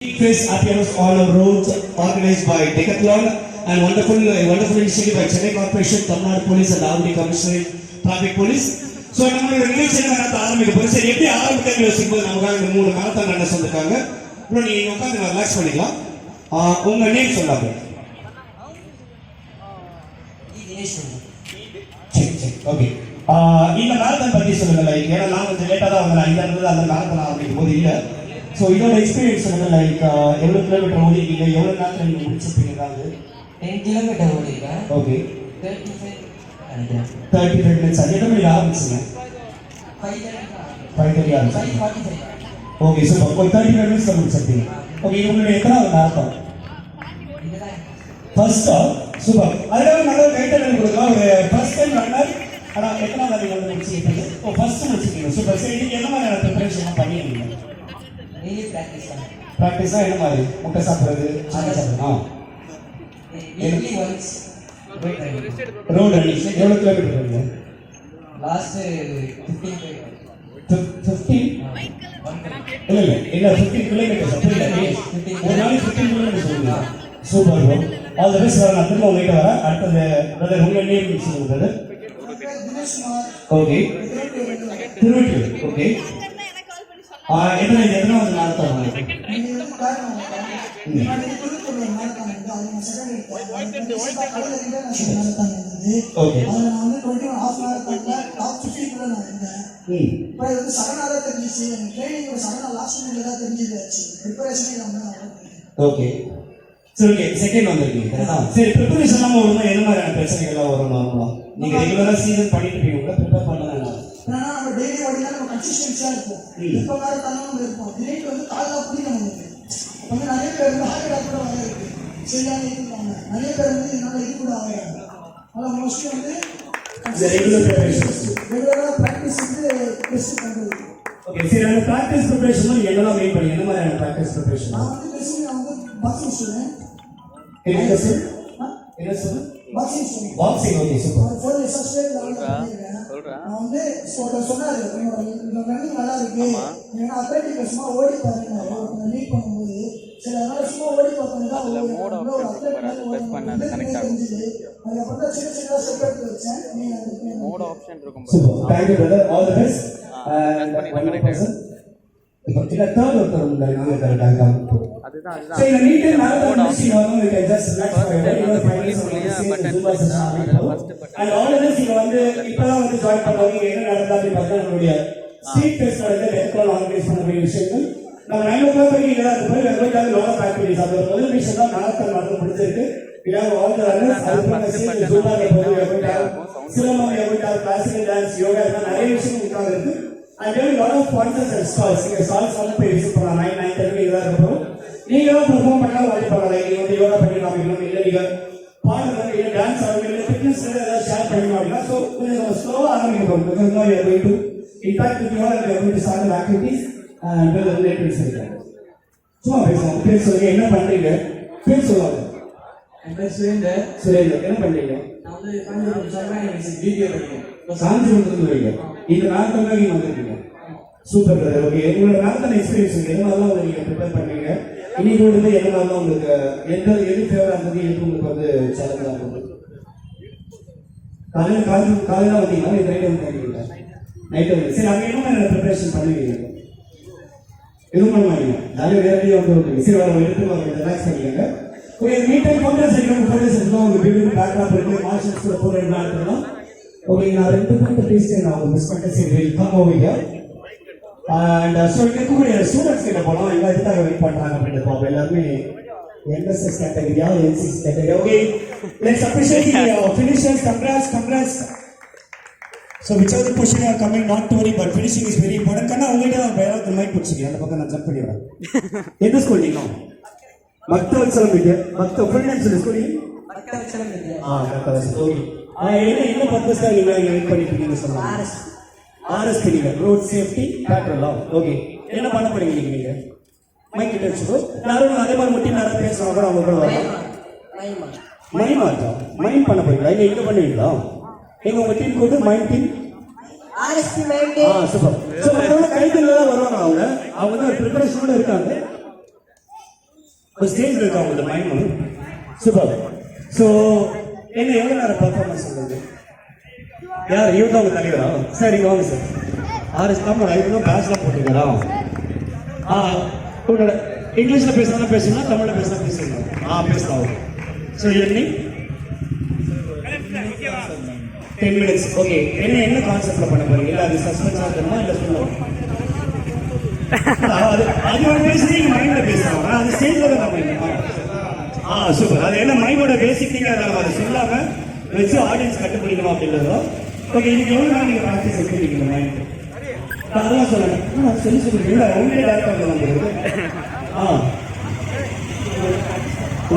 Quiz appears all over roads organized by Decathlon and wonderful initiative by Chennai Corporation, Tamil Nadu Police and Avadi Commissioner Traffic Police. So நம்ம இந்த நிகழ்ச்சியை ஆரம்பிக்க போறோம். சரி எப்படி ஆரம்பிக்கிறது யோசிக்கும்போது நமக்காக இந்த 3 மாரத்தான் ரன்னர்ஸ் வந்திருக்காங்க. இப்போ நீங்க உட்கார்ந்து ரிலாக்ஸ் பண்ணிக்கலாம். உங்க நேம் சொல்லாங்க. சரி ஓகே. இந்த மாரத்தான் பத்தி சொல்லுங்க. லைக் ஏன்னா நான் கொஞ்சம் லேட்டா தான் வந்தேன். இந்த இடத்துல அந்த மாரத்தான் ஆரம்பிக்கும் போது இல்ல. ஸோ இதோட எக்ஸ்பீரியன்ஸ் சொல்லுங்க. லைக் எவ்வளோ கிலோமீட்டர் ஓடிருக்கீங்க, எவ்வளோ நேரத்தில் நீங்கள் முடிச்சிருப்பீங்க? ஏதாவது 10 கிலோமீட்டர் ஓடிருக்கேன். Okay 35 minutes. அது எத்தனை மணிக்கு ஆரம்பிச்சுங்க? 5:30 ஆரம்பிச்சு. Okay super. ஒரு 35 மினிட்ஸ் முடிச்சிருப்பீங்க. ஓகே இது உங்களுடைய எத்தனாவது மாரத்தான்? ஃபர்ஸ்டா? சூப்பர். அதுக்காக நல்ல கைத்தட்டல் கொடுக்கலாம். ஒரு ஃபர்ஸ்ட் டைம் ரன்னர். ஆனால் எத்தனாவது நீங்கள் வந்து முடிச்சிருக்கீங்க? ஓ ஃபர்ஸ்ட் முடிச்சிருக்கீங்க. சூப்பர். சரி நீங்கள் என்ன மாதிரியான ப்ரிப்பரேஷன் பண்ணியிருக்கீங்க? டெய்லி பிராக்டிஸா என்ன மாதிரி? முட்டை சாப்பிடுறது, சாணி சாப்பிடுறது. Weekly once road running. எவ்வளோ கிலோமீட்டர் போறீங்க? லாஸ்ட் 15 இல்ல 15 கிலோமீட்டர்ஸ். அப்படி ஒரு நாளைக்கு 15 கிலோமீட்டர் சொல்லுங்க. Super bro. All the best. நான் திரும்ப உங்ககிட்ட வரேன். அடுத்தது பிரதர் உங்க நேம் சொல்லுங்க பிரதர். ஓகே திருவள்ளூர். ஓகே எத்தனை வந்து மாரத்தான் ஓகே சரி ஓகே செகண்ட் வந்திருக்கீங்க. சரி ப்ரிப்பரேஷன் இல்லாமல் வரும்போது என்ன மாதிரியான பிரச்சனைகள்லாம் வரும்? நார்மலா நீங்க ரெகுலரா சீசன் பண்ணிட்டு இருக்கீங்க, ப்ரிப்பேர் பண்ணலாம். நம்ம டெய்லி ஓடினா நம்ம கன்சிஸ்டன்சியா இருப்போம். இப்போ வேற தண்ணி இருப்போம். திடீர்னு வந்து காலைல புரியும் நமக்கு. வந்து நிறைய பேர் வந்து ஹார்ட் அட்டாக் கூட வர இருக்கு. சரியான இருக்காங்க. நிறைய பேர் வந்து இதனால இது கூட ஆகிறாங்க. ஆனால் மோஸ்ட்லி வந்து ரெகுலரா ப்ராக்டிஸ் வந்து பெஸ்ட் பண்றது. ஓகே சரி அந்த ப்ராக்டிஸ் ப்ரிப்பரேஷன் என்னெல்லாம் மெயின் பண்ணி என்ன மாதிரியான ப்ராக்டிஸ் ப்ரிப்பரேஷன்? நான் வந்து பேசிக் நான் வந்து பாக்ஸிங் ஸ்டூடெண்ட். என்ன சார்? என்ன sir? Boxing student. Boxing. Okay super. 4 years state லெவல்ல பண்ணிருக்கேன். நான் வந்து சொன்னாரு இந்த ரன்னிங் நல்லா இருக்கு. ஏன்னா அத்லெட்டிக் சும்மா ஓடி பாருங்க. லீட் பண்ணும்போது சில நாள் சும்மா ஓடி பார்த்தாங்க தான் ஒரு அத்லெட் பண்ணாது கனெக்ட் ஆகுது. அதுக்கப்புறம் சின்ன சின்ன ஸ்டெப் எடுத்து வச்சேன். நீங்க மோட் ஆப்ஷன் இருக்கும் பாருங்க. Thank you brother. All the best. And connect ஆகுது. இப்போ இந்த தேர்ட் ஒருத்தர் உங்களை நாங்க கரெக்டாக அதுதான் சரி இந்த நீட் மாரத்தான் மிஷின் வந்து we can just relax for a while. and all of this இங்க வந்து இப்பதான் வந்து ஜாயின் பண்ணுவாங்க. என்ன நடந்தாலும் பார்த்தா நம்மளுடைய ஸ்ட்ரீட் ஃபெஸ்ட் வந்து டெக்கோல் ஆர்கனைஸ் பண்ணக்கூடிய விஷயங்கள் நம்ம 9 o'clock வரைக்கும் இங்கே தான் இருப்போம். வெறும் லோக ஆக்டிவிட்டிஸ் அது ஒரு முதல் விஷயம் தான் மாரத்தான் மாற்றம் முடிச்சிருக்கு. We have all the runners. Zumba silambam, classical dance, yoga நிறைய விஷயங்கள் உட்கார்ந்து இருக்கு. and there are a lot of sponsors and stalls. நீங்க ஸ்டால்ஸ் வந்து போய் விசிட் பண்ணலாம். 9:30 இதா இருக்கும். நீங்க பெர்ஃபார்ம் பண்ணா வாடி பண்ணலாம். நீங்க வந்து யோகா பண்ணி காமிக்கணும், இல்ல நீங்க பாடணும், இல்ல டான்ஸ் ஆடணும், இல்ல ஃபிட்னஸ் ஏதாவது ஷேர் பண்ணணும் அப்படின்னா ஸோ கொஞ்சம் ஸ்லோவா ஆரம்பிக்கணும். because now you are going to impact with your and you are going to start the activities and build the relationships இருக்காங்க. சும்மா பேசலாம். பேர் சொல்லுங்க. என்ன பண்றீங்க? பேர் சொல்லுவாங்க. என் பேர் சுரேந்தர். சுரேந்தர் என்ன பண்றீங்க? நான் வந்து காஞ்சிபுரம் சர்வா வீடியோ பண்ணுறேன். காஞ்சிபுரத்துல வரீங்க. இந்த மாரத்தான் தான் நீங்க வந்திருக்கீங்க. Super brother. ஓகே உங்களோட மாரத்தான் எக்ஸ்பீரியன்ஸ் எது மாதிரிலாம் நீங்க ப்ரிப்பேர் பண்ணீங்க? இன்னைக்கு வந்து என்ன மாதிரிலாம் உங்களுக்கு எது ஃபேவரா இருந்தது, எது உங்களுக்கு வந்து சேலஞ்சா இருந்தது? காலையில வந்தீங்களா? இது நைட் வந்து நைட் வந்து சரி அங்கே என்ன மாதிரி ப்ரிப்பரேஷன் பண்ணுவீங்க? எதுவும் பண்ண மாட்டீங்க. நிறைய வேலையே வந்து ஓகே சரி வர எடுத்து ரிலாக்ஸ் பண்ணிக்கோங்க. ஓகே மீட்டர் ஃபோட்டோஸ் எடுக்கணும். ஃபோட்டோஸ் எடுக்கலாம். உங்க வீட்டுக்கு பேக்ராப் இருக்கு. மார்ஷல்ஸ் கூட போகிற எடுக்கலாம். ஓகே நான் 2 பேருக்கு பேசிட்டேன். நான் அவங்க மிஸ் பண்ணிட்டேன். சரி வெல்கம் ஓவியா. அண்ட் ஸோ இங்கே இருக்கக்கூடிய ஸ்டூடெண்ட்ஸ் கிட்ட போனோம். எல்லாம் எதுக்காக வெயிட் பண்ணுறாங்க அப்படின்னு பார்ப்போம். எல்லாருமே என்எஸ்எஸ் கேட்டகரியா என்சிசி கேட்டகரியா? Okay let's appreciate the finishers. Congrats. So which are the position are coming not to worry but finishing is very important. ஆனால் உங்கள்கிட்ட நான் பேராவது மைக் பிடிச்சிக்கிறேன். அந்த பக்கம் நான் ஜம்ப் பண்ணி வரேன். எந்த ஸ்கூல் நீங்க? பக்தவத்சலம் வித்யா. ஃபுல் நேம் சொல்லி ஸ்கூல் பக்தவத்சலம் வித்யா. பக்தவத்சலம். ஓகே என்ன பர்பஸ்க்காக நீங்க வெயிட் பண்ணிட்டு இருக்கீங்கன்னு சொல்லுங்க. ஆர்எஸ் கிடையாது. Road safety பேட்ரோலா? ஓகே என்ன பண்ண போறீங்க நீங்க? மைக் கிட்ட வச்சுக்கோ. யாரும் அதே மாதிரி முட்டி நேரம் பேசுறவங்க கூட அவங்க கூட வரலாம். மைண்ட் பண்ண போறீங்களா? இல்லை எங்க பண்ணுவீங்களா? எங்க உங்க டீம் கூட mind team RSP mind team. Super. So உங்களோட கைத்தறில தான் வருவாங்க. அவங்க தான் ப்ரிப்பரேஷனோட இருக்காங்க. ஒரு ஸ்டேஜில் இருக்கா உங்களோட மைண்ட் சூப்பர். ஸோ என்ன எவ்வளோ நேரம் பர்ஃபார்மன்ஸ் சொல்றது? யார் இவர் தான் உங்க தலைவரா? சார் இங்கே வாங்க சார். ஆர்எஸ் தமிழ் ஐவனும் பேச்சுலாம் போட்டுக்கிறா. உங்களோட இங்கிலீஷில் பேசுனா பேசணும், தமிழில் பேசுனா பேசணும். பேசலாம். ஸோ எண்ணி 10 minutes. ஓகே, என்ன கான்செப்ட்ல பண்ண போறீங்க? இல்ல அது சஸ்பென்ஸா இருக்கணுமா இல்ல சொல்லணும்? அது பேசுறீங்க மைண்ட்ல பேசுறாங்க. அது ஸ்டேஜ்ல தான் நம்ம சூப்பர். அது என்ன மைண்டோட பேசிக் திங்க அதை சொல்லாம வச்சு ஆடியன்ஸ் கட்டுப்பிடிக்கணும் அப்படின்றதோ. ஓகே, இதுக்கு எவ்வளவு நாள் நீங்க ப்ராக்டிஸ் எடுத்துருக்கீங்க மைண்ட்? அதெல்லாம் சொல்லுங்க. சொல்லி சொல்லுங்க. உங்களே டேரக்டா வந்துருக்கு.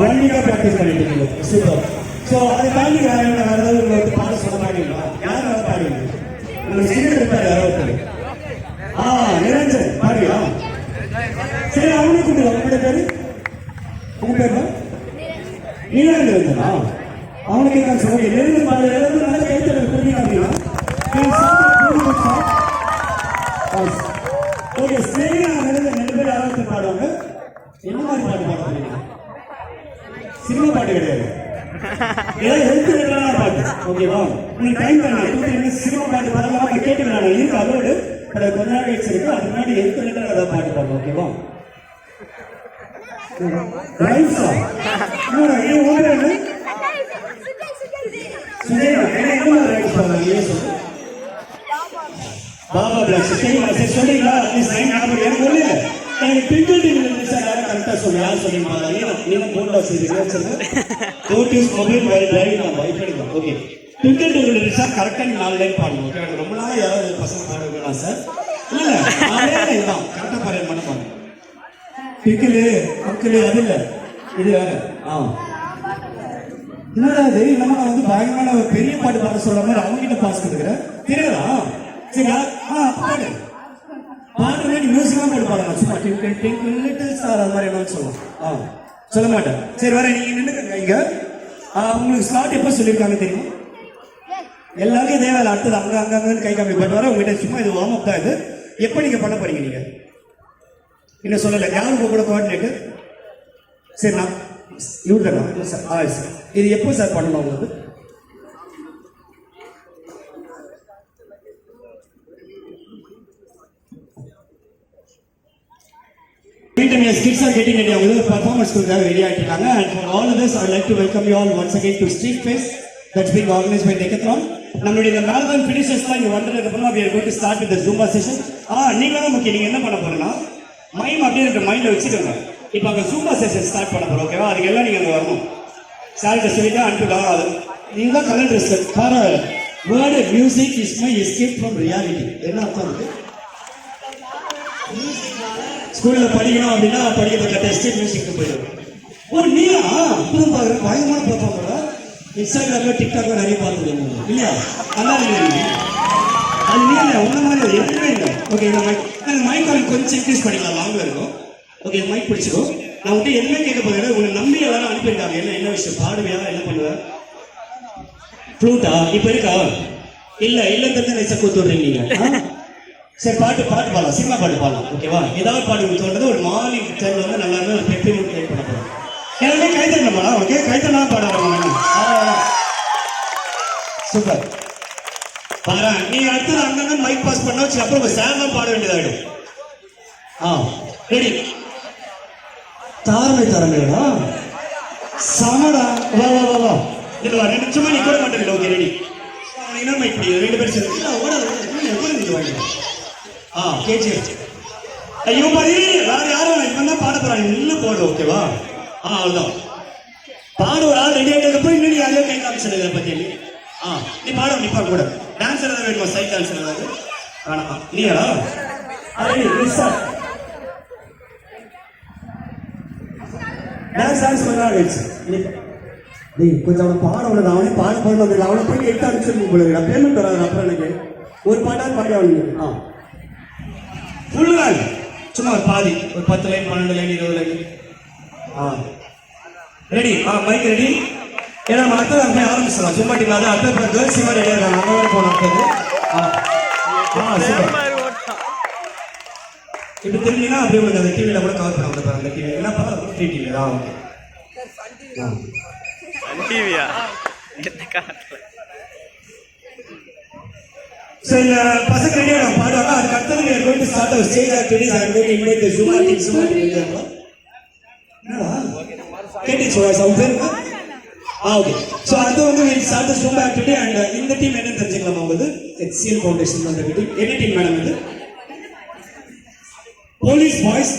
1 week ப்ராக்டிஸ் பண்ணிட்டு இருக்கீங்க. சூப்பர். ஸோ அதை தாண்டி வேற ஏதாவது உங்களுக்கு பாட சொல்ல மாட்டீங்களா? யார் வேலை பாடுவீங்க? உங்களுக்கு சீனியர் இருப்பாரு யாராவது? நிரஞ்சன் பாடுவியா? சரி, அவனே கூப்பிடுவா. உங்களோட பேரு? உங்க பேர் தான் நிரஞ்சனா? அவனுக்கு என்ன சொல்லுங்க? நிரஞ்சன் பாடு ஏதாவது நல்ல கைத்தல் புரியுங்க அப்படின்னா ஓகே. சரி, நிரஞ்சன் 2 பேர் யாராவது பாடுவாங்க. என்ன மாதிரி பாட்டு பாட போறீங்க? சினிமா பாட்டு கிடையாது, ஏதாவது ஹெல்த் ரிலேட்டடான பாட்டு. ஓகேவா? உங்களுக்கு டைம் பண்ண சினிமா பாட்டு பாடலாம் கேட்டுக்கலாம் இருக்கு. அதோடு கொஞ்ச நாள் கழிச்சு இருக்கு. அது முன்னாடி ஹெல்த் ரிலேட்டட் ஏதாவது பாட்டு பாடலாம். ஓகேவா? ரைட்ஸா? பாபா பிளாக் சொல்றீங்களா? எனக்கு ஒண்ணு எனக்கு ட்விங்கிள் ட்விங்கிள் சார் யாரும் கரெக்டாக சொல்லி யார் சொல்லியிருப்பாங்க? நீங்க போட்டோ மொபைல் டிரைவிங் வைஃப் எடுக்கலாம். ஓகே, ட்விங்கிள் ட்விங்கிள் சார் கரெக்டாக 4 லைன் பாடணும். ஓகே, எனக்கு ரொம்ப நாள் யாராவது பசங்க பாட வைக்கலாம் சார். இல்லை இதுதான் கரெக்டாக பாரு பண்ண பாருங்க. ட்விங்கிள் அங்கிள் அது இல்லை, இது வேற. என்னடா அது இல்லாம நான் வந்து பயங்கரமான ஒரு பெரிய பாட்டு பாட சொல்ற மாதிரி அவங்ககிட்ட பாஸ் கொடுக்குறேன். தெரியாதா? சரி, பாடு பாட்டு மியூசிக்கா போட்டு பாடலாம். சும்மா டிங்கிள் டிங்கிள் லிட்டில் ஸ்டார் அது மாதிரி என்னன்னு சொல்லலாம். சொல்ல மாட்டேன். சரி, வர நீங்க நின்னுக்கங்க இங்க. உங்களுக்கு ஸ்லாட் எப்ப சொல்லியிருக்காங்க தெரியுமா? எல்லாருக்கும் இதே வேலை. அடுத்தது அங்க அங்கன்னு கை காமி பட் வர உங்ககிட்ட சும்மா இது வார்ம் அப் தான். இது எப்ப நீங்க பண்ண போறீங்க? நீங்க இன்னும் சொல்லல. யாரும் உங்க கூட கோஆர்டினேட்டர்? சரி, நான் இவர் தானா சார்? சார், இது எப்போ சார் பண்ணணும் உங்களுக்கு? Kids are getting ready. அவங்க performance கொடுக்க ரெடி ஆயிட்டாங்க. And for all of this, I would like to welcome you all once again to Street Fest that's being organized by Decathlon. நம்மளுடைய இந்த marathon finishes தான் இங்க வந்ததுக்கு அப்புறமா we are going to start with the Zumba session. நீங்க தான் முக்கியம். நீங்க என்ன பண்ண போறீங்கன்னா மைம் அப்படியே இருக்க மைண்ட்ல வச்சுக்கோங்க. இப்போ அங்க Zumba session ஸ்டார்ட் பண்ண போறோம். ஓகேவா? அதுக்கு எல்லாம் நீங்க அங்க வரணும். சார்கிட்ட சொல்லிட்டு அனுப்பிடலாம். அது நீங்க தான் கலர் ட்ரெஸ் பாரு. Word music is my escape from reality. என்ன அர்த்தம் இருக்கு? ஸ்கூல்ல படிக்கணும் அப்படின்னா படிக்கப்பட்ட டெஸ்ட் மியூசிக் போயிடும். நீயா இப்பதான் பாக்குற பயங்கரமான பார்ப்பாங்க. இன்ஸ்டாகிராம்ல டிக்டாக்ல நிறைய பார்த்துருக்கீங்க இல்லையா? நல்லா இருக்கு. அது நீ இல்லை, உன்ன மாதிரி எதுவுமே இல்லை. ஓகே, மைக் கொஞ்சம் இன்க்ரீஸ் பண்ணிக்கலாம். லாங்ல இருக்கும். ஓகே, மைக் பிடிச்சிடும். நான் உங்கள்கிட்ட என்ன கேட்க போகிறேன்? உங்களை நம்பி எல்லாரும் அனுப்பியிருக்காங்க. என்ன விஷயம்? பாடுவியா? என்ன பண்ணுவேன்? ஃப்ளூட்டா இப்ப இருக்கா? இல்லன்னு தெரிஞ்ச நைசா கூத்து விடுறீங்க நீங்க. சரி, பாட்டு பாடலாம். சினிமா பாட்டு பாடலாம். ஓகேவா? ஏதாவது பாட்டு தோன்றது ஒரு மார்னிங் டைம்ல வந்து நல்லா இருந்து ஒரு பெப்பி மூட் கிரியேட் பண்ண போறோம். எல்லாமே கைத்தட்டணுமா? ஓகே, கைத்தட்டலாம் பாடுறாங்க. சூப்பர். பாரு, நீங்க அடுத்தது அங்கங்க மைக் பாஸ் பண்ண வச்சு அப்புறம் சார் தான் பாட வேண்டியதாயிடும். ரெடி? தாரமைடா சமடா. வா வா வா வா. இது வா. நிச்சயமா நீ கூட மாட்டேங்க. Okay, ready? இன்னொரு மைக் பிடி. 2 பேர் சேர்ந்து வாங்க. கேஜிஎஃப். ஐயோ பாரு, வேற யாரும் இவன் தான் பாட போறாங்க. நின்று போடு. ஓகேவா? அவ்வளவுதான். பாட ஒரு ஆள் ரெடி ஆகிட்டதுக்கப்புறம் இன்னும் நீ யாரையோ கை காமிச்சிருக்க பத்தி. நீ பாட நிப்பா கூட. டான்ஸ் ஏதாவது வேணுமா? சைட் டான்ஸ் ஏதாவது வேணாம். நீயா? டான்ஸ் பண்ண ஆரம்பிச்சு. கொஞ்சம் அவனை பாட விடுது. அவனே பாட போடணும். அவனை போய் 8 அனுப்பிச்சிருக்கோம் போல. பேமெண்ட் வராது. அப்புறம் எனக்கு ஒரு பாட்டாவது பாட அவனுக்கு ஃபுல் லைன் சும்மா ஒரு பாதி, ஒரு 10 line 12 line 20 line. Ready? Mic ready? ஏன்னா நம்ம அடுத்தது அப்படியே ஆரம்பிச்சிடலாம். சும்மா டீம் அதை அடுத்த கேர்ள்ஸ் மாதிரி ரெடியாக இருக்காங்க. அந்த மாதிரி போன அடுத்தது இப்போ தெரிஞ்சீங்கன்னா அப்படியே உங்களுக்கு அந்த டிவியில் கூட கவர் பண்ண கொடுப்பாங்க அந்த டிவி என்னப்பா ஃப்ரீ டிவி தான் ஓகே டிவியா என்ன காட்டுல ஸோ இந்த பசங்க ரெடியாக பாடுவாங்க அதுக்கு அடுத்தது we are going to start our stage activities. I am going to invite the Zuma team. என்னடா கேட்டுச்சு அவங்க பேருங்க ஓகே ஸோ அது வந்து we start the Zumba activity and இந்த டீம் என்னன்னு தெரிஞ்சுக்கலாமா உங்களுக்கு HCL ஃபவுண்டேஷன் பண்ற டீம் என்ன டீம் மேடம் இது போலீஸ் பாய்ஸ்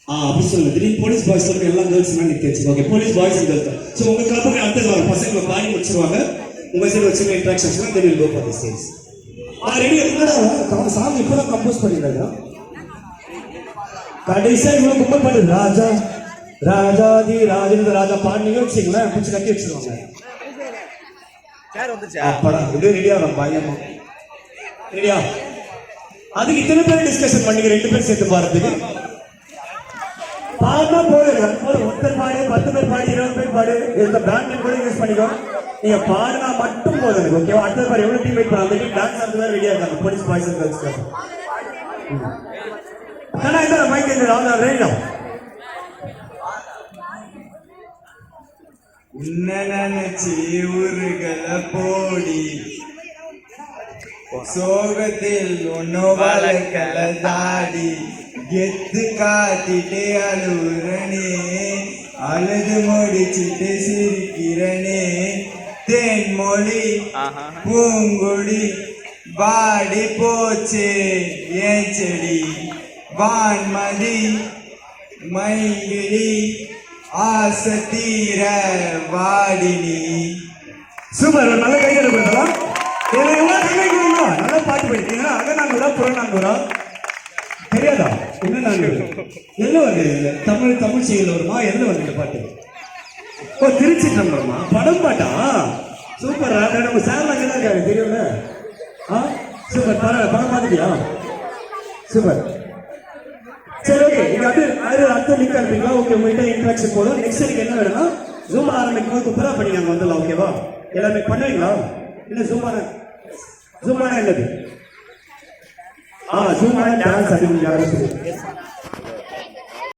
அப்படி சொல்லுங்க திடீர்னு போலீஸ் பாய்ஸ் சொல்லுங்க எல்லா கேர்ள்ஸ் மேலே நிற்க okay police boys and girls so உங்க கிளப்புக்கு அடுத்தது வர பசங்க பாடி முடிச்சிருவாங்க உங்க சைடு வச்சு interactions then we'll go for the stage. Ready என்னடா சாங் இப்பதான் கம்போஸ் பண்ணிடுறாங்க கடைசியா இவ்வளவு கும்பல் பண்ணுது ராஜா ராஜாதி ராஜேந்திர ராஜா பாண்டிங்க வச்சுங்களேன் பிடிச்சி கட்டி வச்சிருவாங்க அப்படா இப்படியே ரெடியா வரும் பயமா ரெடியா அதுக்கு இத்தனை பேர் டிஸ்கஷன் பண்ணிக்க 2 பேர் சேர்த்து பாடுறதுக்கு பாடினா போதுங்க ஒருத்தர் பாடு 10 பேர் பாடி 20 பேர் பாடு இந்த பேண்ட் கூட யூஸ் பண்ணிக்கோ நீங்க பாடினா மட்டும் போதும் எனக்கு ஓகேவா அடுத்த பாரு எவ்வளவு டீம் வெயிட் பண்ணலாம் அந்த டான்ஸ் ஆடுறது வேற ரெடியா இருக்காங்க போலீஸ் பாய்ஸ் அண்ட் கேர்ள்ஸ் ஆனா இந்த மைக் இந்த ஆல் ரெடி நவ உன்ன நினைச்சி ஊருகள போடி சோகத்தில் ஒன்னு வளர்க்கல தாடி கெத்து காட்டிட்டே அழுறனே அழுது முடிச்சிட்டு சிரிக்கிறனே தேன்மொழி பூங்குடி வாடி போச்சே ஏன் செடி வான்மதி மைங்கிழி ஆசை தீர வாடினி சூப்பர் ஒரு நல்ல கைகள் கொடுக்கலாம் நல்லா பாட்டு படித்தீங்கன்னா அகநானூரா புறநானூரா தெரியாதா என்ன நானூறு எதுல வருது தமிழ் செய்தியில் வருமா எதுல வருது இந்த பாட்டு ஓ திருச்சி நம்பருமா படம் பாட்டா சூப்பர் நம்ம சார் அங்கே தான் இருக்காரு தெரியும்ல சூப்பர் படம் பார்த்துட்டியா சூப்பர் சரி ஓகே நீங்க அது அடுத்த லிங்க் அனுப்பிங்களா ஓகே உங்கள்கிட்ட இன்ட்ராக்ஷன் போதும் நெக்ஸ்ட் எனக்கு என்ன வேணும்னா ஜூம் ஆரம்பிக்கும் போது குப்பரா பண்ணி நாங்கள் வந்துடலாம் ஓகேவா எல்லாமே பண்ணுவீங்களா இல்லை ஜூமான என்னது ஜூமான டான்ஸ் அப்படின்னு யாரும் சொல்லி